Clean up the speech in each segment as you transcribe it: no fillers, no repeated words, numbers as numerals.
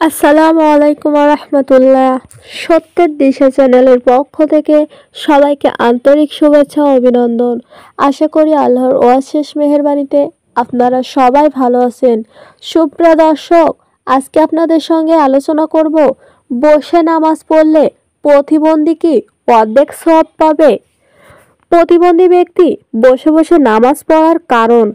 আসসালামু আলাইকুম রহমতুল্লাহ। সত্যের দিশা চ্যানেলের পক্ষ থেকে সবাইকে আন্তরিক শুভেচ্ছা ও অভিনন্দন। আশা করি আল্লাহর অশেষ মেহেরবানিতে আপনারা সবাই ভালো আছেন। সুপ্রিয় দর্শক, আজকে আপনাদের সঙ্গে আলোচনা করব, বসে নামাজ পড়লে প্রতিবন্ধী কি অর্ধেক সওয়াব পাবে? প্রতিবন্ধী ব্যক্তি বসে বসে নামাজ পড়ার কারণ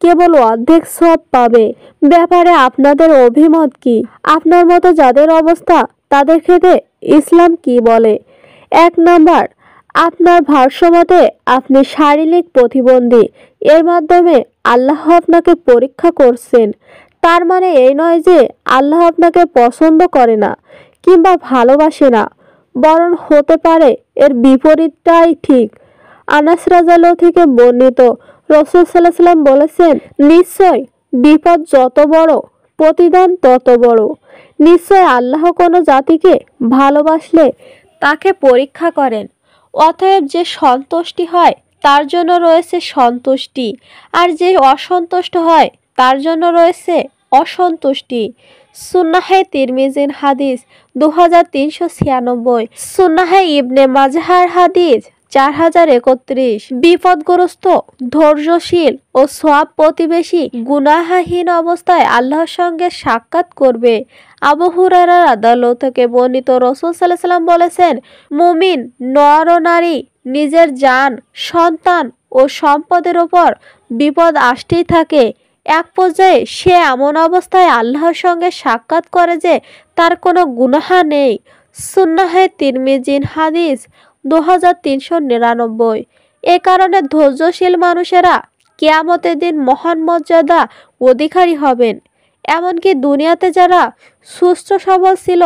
কেবল অর্ধেক সওয়াব পাবে, ব্যাপারে আপনাদের অভিমত কি? আপনার মতো যাদের অবস্থা তাদের ক্ষেত্রে ইসলাম কি বলে? 1 নাম্বার, আপনার ভাষ্যমতে আপনি শারীরিক প্রতিবন্ধী, এর মাধ্যমে আল্লাহ আপনাকে পরীক্ষা করছেন। তার মানে এই নয় যে আল্লাহ আপনাকে পছন্দ করে না কিংবা ভালোবাসে না, বরং হতে পারে এর বিপরীতটাই ঠিক। আনাস রাদিয়াল্লাহু থেকে বর্ণিত, রাসূল সাল্লাল্লাহু আলাইহি ওয়াসাল্লাম বলেছেন, নিশ্চয় বিপদ যত বড় প্রতিদান তত বড়। নিশ্চয় আল্লাহ কোনো জাতিকে ভালোবাসলে তাকে পরীক্ষা করেন, অতএব যে সন্তুষ্টি হয় তার জন্য রয়েছে সন্তুষ্টি, আর যে অসন্তুষ্ট হয় তার জন্য রয়েছে অসন্তুষ্টি। সুন্নাহে তিরমিজির হাদিস 2396, সুন্নাহে ইবনে মাজাহর হাদিস 4031। বিপদগ্রস্ত, ধৈর্যশীল ও সওয়াব প্রতিবেশী গুনাহহীন অবস্থায় আল্লাহর সঙ্গে সাক্ষাৎ করবে। আবু হুরায়রা রাদিয়াল্লাহু থেকে বর্ণিত, রাসূল সাল্লাল্লাহু আলাইহি ওয়াসাল্লাম বলেছেন, মুমিন নর ও নারী নিজের জান, সন্তান ও সম্পদের ওপর বিপদ আসতেই থাকে। এক পর্যায়ে সে এমন অবস্থায় আল্লাহর সঙ্গে সাক্ষাৎ করে যে তার কোনো গুনাহ নেই। সুন্নাহে তিরমিজির হাদিস 2399। এ কারণে ধৈর্যশীল মানুষেরা কিয়ামতের দিন মহান মর্যাদা অধিকারী হবেন। এমনকি দুনিয়াতে যারা সুস্থ সবল ছিল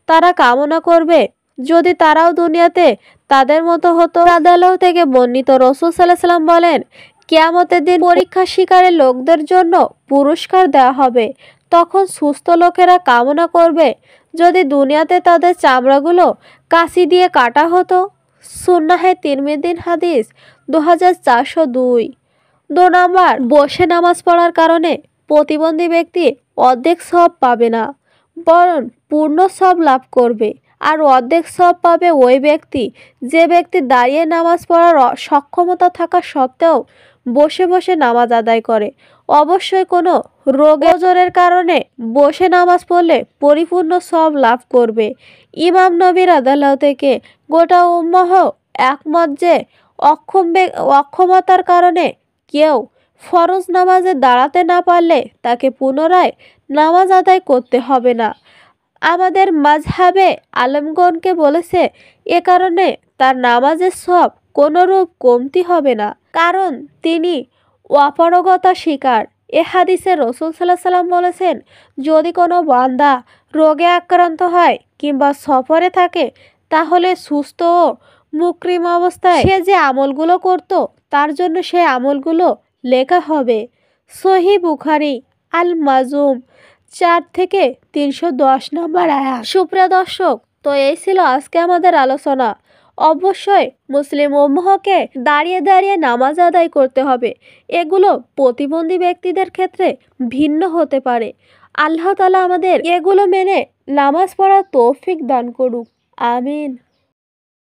তারা কামনা করবে যদি তারাও দুনিয়াতে তাদের মতো হতো। রাদিয়াল্লাহু থেকে বর্ণিত, রাসূল সাল্লাল্লাহু আলাইহি ওয়াসাল্লাম বলেন, কিয়ামতের দিন পরীক্ষা শিকারী লোকদের জন্য পুরস্কার দেওয়া হবে। তখন সুস্থ লোকেরা কামনা করবে যদি দুনিয়াতে তাদের চামড়াগুলো কাঁচি দিয়ে কাটা হতো। সুন্নাহে তিরমিজির হাদিস 2402। 2 নাম্বার, বসে নামাজ পড়ার কারণে প্রতিবন্ধী ব্যক্তি অর্ধেক সওয়াব পাবে না, বরং পূর্ণ সওয়াব লাভ করবে। আর অর্ধেক সওয়াব পাবে ওই ব্যক্তি যে ব্যক্তি দাঁড়িয়ে নামাজ পড়ার সক্ষমতা থাকা সত্ত্বেও বসে বসে নামাজ আদায় করে। অবশ্যই কোনো রোগজোরের কারণে বসে নামাজ পড়লে পরিপূর্ণ সওয়াব লাভ করবে। ইমাম নবী রাদিয়াল্লাহু থেকে গোটা উম্মাহ একমত যে অক্ষমতার কারণে কেউ ফরজ নামাজে দাঁড়াতে না পারলে তাকে পুনরায় নামাজ আদায় করতে হবে না। আমাদের মাযহাবে আলেমগণকে বলেছে, এ কারণে তার নামাজের সওয়াব কোনরূপ কমতি হবে না, কারণ তিনি অপারগতা শিকার। এ হাদিসে রাসূল সাল্লাল্লাহু আলাইহি ওয়াসাল্লাম বলেছেন, যদি কোনো বান্দা রোগে আক্রান্ত হয় কিংবা সফরে থাকে, তাহলে সুস্থ ও মুকরিম অবস্থায় সে যে আমলগুলো করত তার জন্য সেই আমলগুলো লেখা হবে। সহিহ বুখারী আল মাজুম 4 থেকে 310 নম্বর আয়াত। সুপ্রিয় দর্শক, তো এই ছিল আজকে আমাদের আলোচনা। অবশ্যই মুসলিম উম্মাহকে দাঁড়িয়ে দাঁড়িয়ে নামাজ আদায় করতে হবে। এগুলো প্রতিবন্ধী ব্যক্তিদের ক্ষেত্রে ভিন্ন হতে পারে। আল্লাহ তাআলা আমাদের এগুলো মেনে নামাজ পড়ার তৌফিক দান করুক। আমিন।